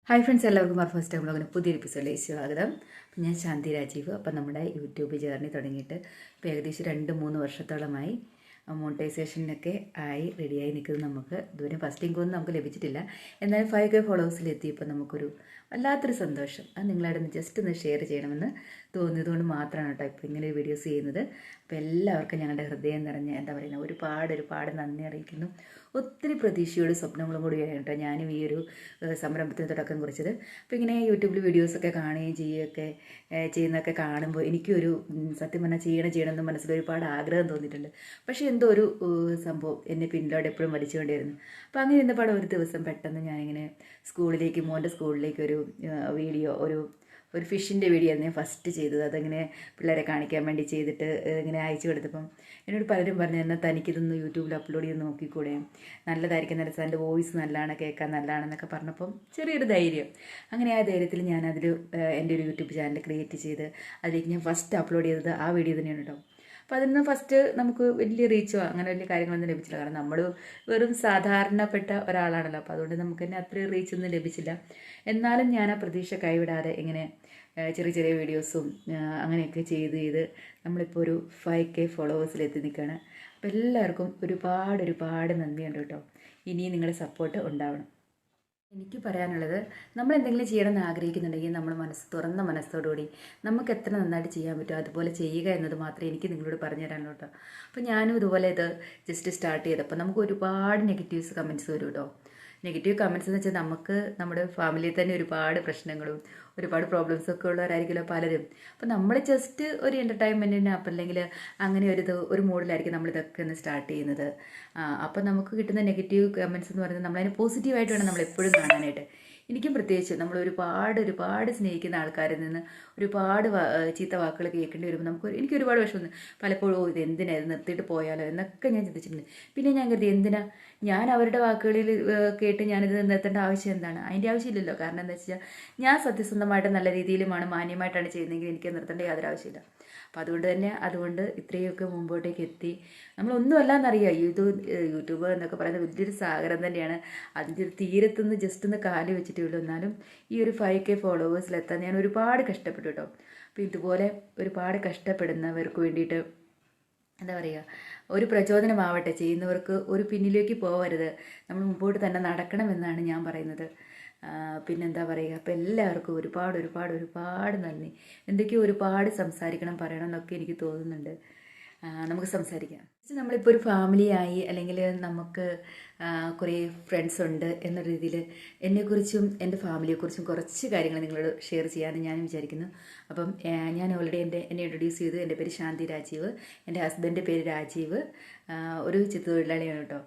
Hi friends, എല്ലാവർക്കും അവർ first time ബ്ലോഗിന് പുതിയൊരു എപ്പിസോഡിലേക്ക് സ്വാഗതം. ഞാൻ ശാന്തി രാജീവ്. അപ്പം നമ്മുടെ യൂട്യൂബ് ജേർണി തുടങ്ങിയിട്ട് ഇപ്പോൾ ഏകദേശം 2-3 വർഷത്തോളമായി. മോണിറ്റൈസേഷനൊക്കെ ആയി റെഡിയായി നിൽക്കുന്നത്. നമുക്ക് ഇതുവരെ ഫസ്റ്റ് ഇൻകൊന്നും നമുക്ക് ലഭിച്ചിട്ടില്ല. എന്നാലും 5K ഫോളോവേഴ്സിലെത്തിയപ്പോൾ നമുക്കൊരു വല്ലാത്തൊരു സന്തോഷം. അത് നിങ്ങളായിട്ട് ജസ്റ്റ് ഒന്ന് ഷെയർ ചെയ്യണമെന്ന് തോന്നിയതുകൊണ്ട് മാത്രമാണ് കേട്ടോ ഇപ്പോൾ ഇങ്ങനെ ഒരു വീഡിയോസ് ചെയ്യുന്നത്. അപ്പോൾ എല്ലാവർക്കും ഞങ്ങളുടെ ഹൃദയം നിറഞ്ഞ ഒരുപാട് നന്ദി അറിയിക്കുന്നു. ഒത്തിരി പ്രതീക്ഷയോടും സ്വപ്നങ്ങളും കൂടിയാണ് കേട്ടോ ഞാനും ഈ ഒരു സംരംഭത്തിന് തുടക്കം കുറിച്ചത്. അപ്പോൾ ഇങ്ങനെ യൂട്യൂബിൽ വീഡിയോസൊക്കെ കാണുകയും ചെയ്യുന്നതൊക്കെ കാണുമ്പോൾ എനിക്കൊരു സത്യം പറഞ്ഞാൽ ചെയ്യണമെന്ന് മനസ്സിൽ ഒരുപാട് ആഗ്രഹം തോന്നിയിട്ടുണ്ട്. പക്ഷേ എന്തോ ഒരു സംഭവം എന്നെ പിന്നിലോട്ട് എപ്പോഴും വലിച്ചുകൊണ്ടിരുന്നു. അപ്പോൾ അങ്ങനെ ഇരുന്നപാടെ ഒരു ദിവസം പെട്ടെന്ന് ഞാനിങ്ങനെ മോൻ്റെ സ്കൂളിലേക്ക് ഒരു വീഡിയോ ഒരു ഫിഷിൻ്റെ വീഡിയോ ആയിരുന്നു ഞാൻ ഫസ്റ്റ് ചെയ്തത്. അതങ്ങനെ പിള്ളേരെ കാണിക്കാൻ വേണ്ടി ചെയ്തിട്ട് ഇങ്ങനെ അയച്ചു കൊടുത്തപ്പം എന്നോട് പലരും പറഞ്ഞു, എന്നാൽ തനിക്കിതൊന്ന് യൂട്യൂബിൽ അപ്ലോഡ് ചെയ്ത് നോക്കിക്കൂടെ, നല്ലതായിരിക്കും, നല്ല എൻ്റെ വോയിസ് നല്ലതാണ്, കേൾക്കാൻ നല്ലതാണെന്നൊക്കെ പറഞ്ഞപ്പം ചെറിയൊരു ധൈര്യം. അങ്ങനെ ആ ധൈര്യത്തിൽ ഞാനതിൽ എൻ്റെ ഒരു യൂട്യൂബ് ചാനൽ ക്രിയേറ്റ് ചെയ്ത് അതിലേക്ക് ഞാൻ ഫസ്റ്റ് അപ്ലോഡ് ചെയ്തത് ആ വീഡിയോ തന്നെയാണ് കേട്ടോ. അപ്പോൾ അതിൽ നിന്ന് ഫസ്റ്റ് നമുക്ക് വലിയ റീച്ചോ അങ്ങനെ വലിയ കാര്യങ്ങളൊന്നും ലഭിച്ചില്ല. കാരണം നമ്മൾ വെറും സാധാരണപ്പെട്ട ഒരാളാണല്ലോ. അപ്പോൾ അതുകൊണ്ട് നമുക്ക് തന്നെ അത്രയും റീച്ചൊന്നും ലഭിച്ചില്ല. എന്നാലും ഞാൻ ആ പ്രതീക്ഷ കൈവിടാതെ ഇങ്ങനെ ചെറിയ ചെറിയ വീഡിയോസും അങ്ങനെയൊക്കെ ചെയ്ത് നമ്മളിപ്പോൾ ഒരു 5K ഫോളോവേഴ്സിലെത്തി നിൽക്കുകയാണ്. അപ്പോൾ എല്ലാവർക്കും ഒരുപാട് നന്ദിയുണ്ട് കേട്ടോ. ഇനിയും നിങ്ങളുടെ സപ്പോർട്ട് ഉണ്ടാവണം. എനിക്ക് പറയാനുള്ളത്, നമ്മൾ എന്തെങ്കിലും ചെയ്യണമെന്ന് ആഗ്രഹിക്കുന്നുണ്ടെങ്കിൽ നമ്മൾ തുറന്ന മനസ്സോടുകൂടി നമുക്ക് എത്ര നന്നായിട്ട് ചെയ്യാൻ പറ്റുമോ അതുപോലെ ചെയ്യുക എന്നത് മാത്രമേ എനിക്ക് നിങ്ങളോട് പറഞ്ഞു തരാനുള്ളൂ കേട്ടോ. അപ്പോൾ ഞാനും ഇതുപോലെ ഇത് ജസ്റ്റ് സ്റ്റാർട്ട് ചെയ്തപ്പോൾ നമുക്ക് ഒരുപാട് നെഗറ്റീവ്സ് കമൻറ്റ്സ് വരും കേട്ടോ. നെഗറ്റീവ് കമൻറ്റ്സ് എന്ന് വെച്ചാൽ നമുക്ക് നമ്മുടെ ഫാമിലിയിൽ തന്നെ ഒരുപാട് പ്രശ്നങ്ങളും ഒരുപാട് പ്രോബ്ലംസൊക്കെ ഉള്ളവരായിരിക്കുമല്ലോ പലരും. അപ്പോൾ നമ്മൾ ജസ്റ്റ് ഒരു എൻ്റർടൈൻമെൻറ്റിന് അപ്പം അല്ലെങ്കിൽ അങ്ങനെ ഒരു മൂഡിലായിരിക്കും നമ്മളിതൊക്കെ ഒന്ന് സ്റ്റാർട്ട് ചെയ്യുന്നത്. അപ്പം നമുക്ക് കിട്ടുന്ന നെഗറ്റീവ് കമൻറ്റ്സ് എന്ന് പറയുന്നത് നമ്മളതിനെ പോസിറ്റീവായിട്ട് വേണം നമ്മൾ എപ്പോഴും കാണാനായിട്ട്. എനിക്കും പ്രത്യേകിച്ച് നമ്മൾ ഒരുപാട് സ്നേഹിക്കുന്ന ആൾക്കാരിൽ നിന്ന് ഒരുപാട് ചീത്ത വാക്കുകൾ കേൾക്കേണ്ടി വരുമ്പോൾ എനിക്ക് ഒരുപാട് വിഷമം. പലപ്പോഴും ഇത് എന്തിനാ, ഇത് നിർത്തിയിട്ട് പോയാലോ എന്നൊക്കെ ഞാൻ ചിന്തിച്ചിട്ടുണ്ട്. പിന്നെ ഞാൻ കരുതി, എന്തിനാ ഞാൻ അവരുടെ വാക്കുകളിൽ കേട്ട് ഞാനിത് നിർത്തേണ്ട ആവശ്യം എന്താണ്? അതിൻ്റെ ആവശ്യമില്ലല്ലോ. കാരണം എന്താ വെച്ചാൽ ഞാൻ സത്യസന്ധമായിട്ട് നല്ല രീതിയിലുമാണ് മാന്യമായിട്ടാണ് ചെയ്യുന്നതെങ്കിൽ എനിക്ക് നിർത്തേണ്ട യാതൊരു ആവശ്യമില്ല. അപ്പോൾ അതുകൊണ്ട് ഇത്രയൊക്കെ മുമ്പോട്ടേക്ക് എത്തി. നമ്മളൊന്നുമല്ല എന്നറിയാം, യൂട്യൂബ് എന്നൊക്കെ പറയുന്നത് വലിയൊരു സാഗരം തന്നെയാണ്. അതിൻ്റെ ഒരു തീരത്തുനിന്ന് ജസ്റ്റ് ഒന്ന് കാല് വെച്ചിട്ടേ ഉള്ളൂ. എന്നാലും ഈ ഒരു 5K ഫോളോവേഴ്സിലെത്താൻ ഞാൻ ഒരുപാട് കഷ്ടപ്പെട്ടു കേട്ടോ. അപ്പോൾ ഇതുപോലെ ഒരുപാട് കഷ്ടപ്പെടുന്നവർക്ക് വേണ്ടിയിട്ട് എന്താ പറയുക, ഒരു പ്രചോദനമാവട്ടെ, ചെയ്യുന്നവർക്ക് ഒരു പിന്നിലേക്ക് പോകരുത്, നമ്മൾ മുമ്പോട്ട് തന്നെ നടക്കണമെന്നാണ് ഞാൻ പറയുന്നത്. പിന്നെന്താ പറയുക, അപ്പോൾ എല്ലാവർക്കും ഒരുപാട് നന്ദി. എന്തൊക്കെയോ ഒരുപാട് സംസാരിക്കണം, പറയണം എന്നൊക്കെ എനിക്ക് തോന്നുന്നുണ്ട്. നമുക്ക് സംസാരിക്കാം. നമ്മളിപ്പോൾ ഒരു ഫാമിലിയായി അല്ലെങ്കിൽ നമുക്ക് കുറേ ഫ്രണ്ട്സ് ഉണ്ട് എന്ന രീതിയിൽ എന്നെക്കുറിച്ചും എൻ്റെ ഫാമിലിയെക്കുറിച്ചും കുറച്ച് കാര്യങ്ങൾ നിങ്ങളോട് ഷെയർ ചെയ്യാമെന്ന് ഞാൻ വിചാരിക്കുന്നു. അപ്പം ഞാൻ ഓൾറെഡി എന്നെ ഇൻട്രൊഡ്യൂസ് ചെയ്തു. എൻ്റെ പേര് ശാന്തി രാജീവ്, എൻ്റെ ഹസ്ബൻഡിൻ്റെ പേര് രാജീവ്, ഒരു ചിത്രത്തൊഴിലാളിയാണ് കേട്ടോ.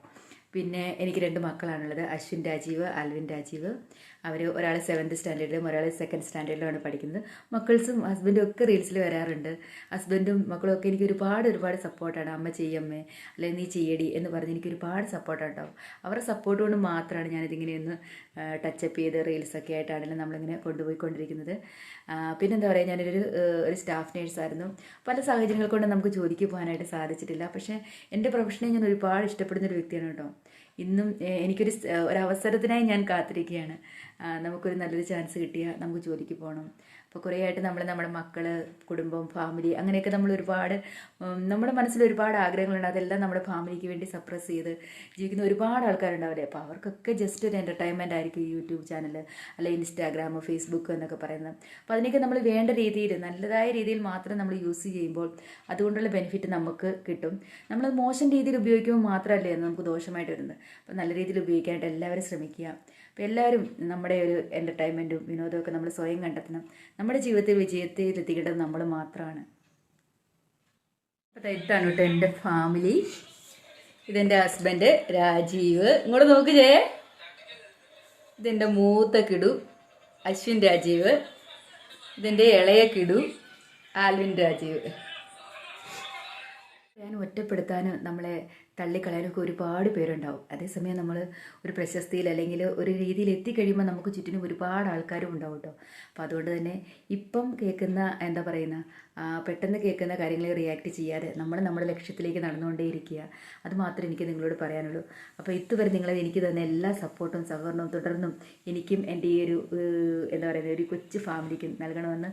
പിന്നെ എനിക്ക് 2 മക്കളാണുള്ളത്, അശ്വിൻ രാജീവ്, ആൽവിൻ രാജീവ്. ഒരാൾ 7th സ്റ്റാൻഡേർഡിലും ഒരാൾ 2nd സ്റ്റാൻഡേർഡിലുമാണ് പഠിക്കുന്നത്. മക്കൾസും ഹസ്ബൻഡും ഒക്കെ റീൽസിൽ വരാറുണ്ട്. ഹസ്ബൻഡും മക്കളും ഒക്കെ എനിക്ക് ഒരുപാട് സപ്പോർട്ടാണ്. അമ്മ ചെയ്യമ്മേ, അല്ലെങ്കിൽ നീ ചെയ്യടി എന്ന് പറഞ്ഞ് എനിക്ക് ഒരുപാട് സപ്പോർട്ടാണ് കേട്ടോ. അവരുടെ സപ്പോർട്ട് കൊണ്ട് മാത്രമാണ് ഞാനിതിങ്ങനെയൊന്ന് ടച്ചപ്പ് ചെയ്ത് റീൽസൊക്കെ ആയിട്ടാണെങ്കിലും നമ്മളിങ്ങനെ കൊണ്ടുപോയിക്കൊണ്ടിരിക്കുന്നത്. പിന്നെന്താ പറയുക, ഒരു സ്റ്റാഫ് നേഴ്സായിരുന്നു. പല സാഹചര്യങ്ങൾ കൊണ്ട് നമുക്ക് ജോലിക്ക് പോകാനായിട്ട് സാധിച്ചിട്ടില്ല. പക്ഷേ എൻ്റെ പ്രൊഫഷനെ ഞാൻ ഒരുപാട് ഇഷ്ടപ്പെടുന്നൊരു വ്യക്തിയാണ് കേട്ടോ. ഇന്നും ഒരവസരത്തിനായി ഞാൻ കാത്തിരിക്കുകയാണ്. നമുക്കൊരു നല്ലൊരു ചാൻസ് കിട്ടിയാൽ നമുക്ക് ജോലിക്ക് പോകണം. അപ്പോൾ കുറേ ആയിട്ട് നമ്മുടെ മക്കൾ, കുടുംബം, ഫാമിലി അങ്ങനെയൊക്കെ നമ്മുടെ മനസ്സിൽ ഒരുപാട് ആഗ്രഹങ്ങളുണ്ട്. അതെല്ലാം നമ്മുടെ ഫാമിലിക്ക് വേണ്ടി സപ്രസ് ചെയ്ത് ജീവിക്കുന്ന ഒരുപാട് ആൾക്കാരുണ്ടാവില്ലേ. അപ്പോൾ അവർക്കൊക്കെ ജസ്റ്റ് ഒരു എൻ്റർടൈൻമെൻ്റ് ആയിരിക്കും ഈ യൂട്യൂബ് ചാനൽ, അല്ലെങ്കിൽ ഇൻസ്റ്റാഗ്രാമോ ഫേസ്ബുക്ക് എന്നൊക്കെ പറയുന്നത്. അപ്പോൾ അതിനൊക്കെ നമ്മൾ വേണ്ട രീതിയിൽ, നല്ലതായ രീതിയിൽ മാത്രം നമ്മൾ യൂസ് ചെയ്യുമ്പോൾ അതുകൊണ്ടുള്ള ബെനിഫിറ്റ് നമുക്ക് കിട്ടും. നമ്മൾ മോശം രീതിയിൽ ഉപയോഗിക്കുമ്പോൾ മാത്രമല്ലേ നമുക്ക് ദോഷമായിട്ട് വരുന്നത്. അപ്പോൾ നല്ല രീതിയിൽ ഉപയോഗിക്കാനായിട്ട് എല്ലാവരും ശ്രമിക്കുക. അപ്പോൾ എല്ലാവരും നമ്മുടെ ഒരു എൻ്റർടൈൻമെൻറ്റും വിനോദമൊക്കെ നമ്മൾ സ്വയം കണ്ടെത്തണം. നമ്മുടെ ജീവിതത്തിൽ വിജയത്തിൽ എത്തിക്കേണ്ടത് നമ്മൾ മാത്രമാണ്. അപ്പോൾ ഇതാണ് കേട്ടോ എൻ്റെ ഫാമിലി. ഇതെൻ്റെ ഹസ്ബൻഡ് രാജീവ്, ഇങ്ങോട്ട് നോക്കിയേ. ഇതെൻ്റെ മൂത്ത കിടു അശ്വിൻ രാജീവ്, ഇതെൻ്റെ ഇളയ കിടു ആൽവിൻ രാജീവ്. ഞാൻ ഒറ്റപ്പെടുത്താനും നമ്മളെ തള്ളിക്കളയാനൊക്കെ ഒരുപാട് പേരുണ്ടാവും. അതേസമയം നമ്മൾ ഒരു പ്രശസ്തിയിൽ അല്ലെങ്കിൽ ഒരു രീതിയിൽ എത്തിക്കഴിയുമ്പോൾ നമുക്ക് ചുറ്റിനും ഒരുപാട് ആൾക്കാരും ഉണ്ടാവും കേട്ടോ. അപ്പോൾ അതുകൊണ്ട് തന്നെ ഇപ്പം കേൾക്കുന്ന എന്താ പറയുന്ന പെട്ടെന്ന് കേൾക്കുന്ന കാര്യങ്ങളെ റിയാക്ട് ചെയ്യാതെ നമ്മൾ നമ്മുടെ ലക്ഷ്യത്തിലേക്ക് നടന്നുകൊണ്ടേയിരിക്കുക. അത് മാത്രമേ എനിക്ക് നിങ്ങളോട് പറയാനുള്ളൂ. അപ്പോൾ ഇതുവരെ നിങ്ങൾ എനിക്ക് തന്ന എല്ലാ സപ്പോർട്ടും സഹകരണവും തുടർന്നും എനിക്കും എൻ്റെ ഈ ഒരു എന്താ പറയുന്നത് ഒരു കൊച്ചു ഫാമിലിക്കും നൽകണമെന്ന്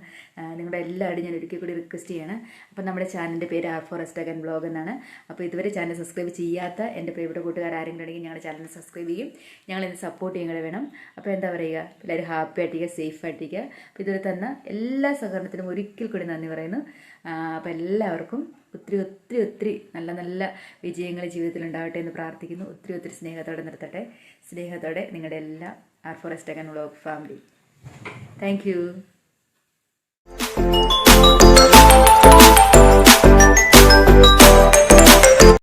നിങ്ങളുടെ എല്ലാവരും ഞാൻ ഒരിക്കൽ കൂടി റിക്വസ്റ്റ് ചെയ്യണം. അപ്പോൾ നമ്മുടെ ചാനലിൻ്റെ പേര് R4S ബ്ലോഗ് എന്നാണ്. അപ്പോൾ ഇതുവരെ ചാനൽ സബ്സ്ക്രൈബ് ചെയ്യാത്ത എൻ്റെ പ്രിയപ്പെട്ട കൂട്ടുകാർ ആരെങ്കിലും ഉണ്ടെങ്കിൽ ഞങ്ങളുടെ ചാനൽ സബ്സ്ക്രൈബ് ചെയ്യും. ഞങ്ങളിന്ന് സപ്പോർട്ട് ചെയ്യാൻ വേണം. അപ്പോൾ എന്താ പറയുക, എല്ലാവരും ഹാപ്പി ആയിട്ടിരിക്കുക, സേഫ് ആയിട്ടിരിക്കുക. അപ്പോൾ ഇതുവരെ തന്ന എല്ലാ സഹകരണത്തിനും ഒരിക്കൽ കൂടി നന്ദി പറയുന്നു. അപ്പോൾ എല്ലാവർക്കും ഒത്തിരി ഒത്തിരി ഒത്തിരി നല്ല നല്ല വിജയങ്ങൾ ജീവിതത്തിൽ ഉണ്ടാവട്ടെ എന്ന് പ്രാർത്ഥിക്കുന്നു. ഒത്തിരി ഒത്തിരി സ്നേഹത്തോടെ നിർത്തട്ടെ. സ്നേഹത്തോടെ നിങ്ങളുടെ എല്ലാ R4S vlog family. Thank you.